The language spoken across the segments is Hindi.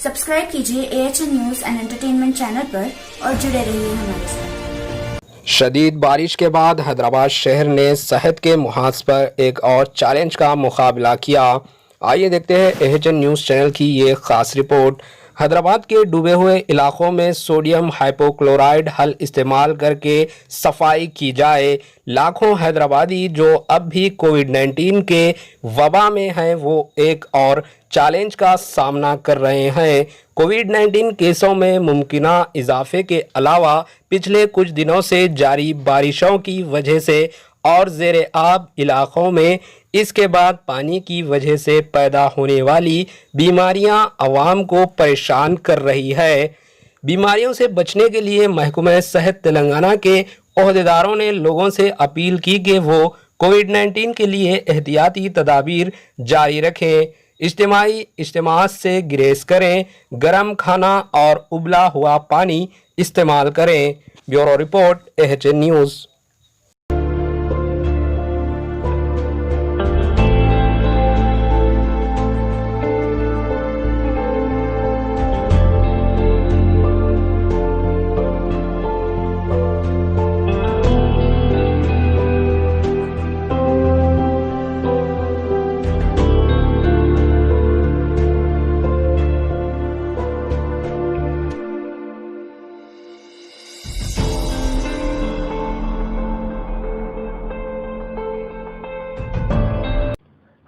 सब्सक्राइब कीजिए AHN news and entertainment channel पर और जुड़े रहिए हमारे साथ। शदीद बारिश के बाद हैदराबाद शहर ने सेहत के मुहाज पर एक और चैलेंज का मुकाबला किया। आइए देखते हैं AHN न्यूज़ चैनल की ये खास रिपोर्ट। हैदराबाद के डूबे हुए इलाकों में सोडियम हाइपोक्लोराइड हल इस्तेमाल करके सफाई की जाए। लाखों हैदराबादी जो अब भी कोविड-19 के वबा में हैं वो एक और चैलेंज का सामना कर रहे हैं। कोविड-19 केसों में मुमकिना इजाफे के अलावा पिछले कुछ दिनों से जारी बारिशों की वजह से और ज़ेरे आब इलाकों में इसके बाद पानी की वजह से पैदा होने वाली बीमारियां अवाम को परेशान कर रही है। बीमारियों से बचने के लिए महकमा सेहत तेलंगाना के ओहदेदारों ने लोगों से अपील की कि वो कोविड-19 के लिए एहतियाती तदाबीर जारी रखें, इज्तिमात से गुरेज करें, गर्म खाना और उबला हुआ पानी इस्तेमाल करें। Bureau report AHN news.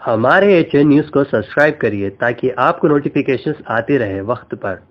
हमारे AHN न्यूज़ को सब्सक्राइब करिए ताकि आपको नोटिफिकेशंस आते रहे वक्त पर।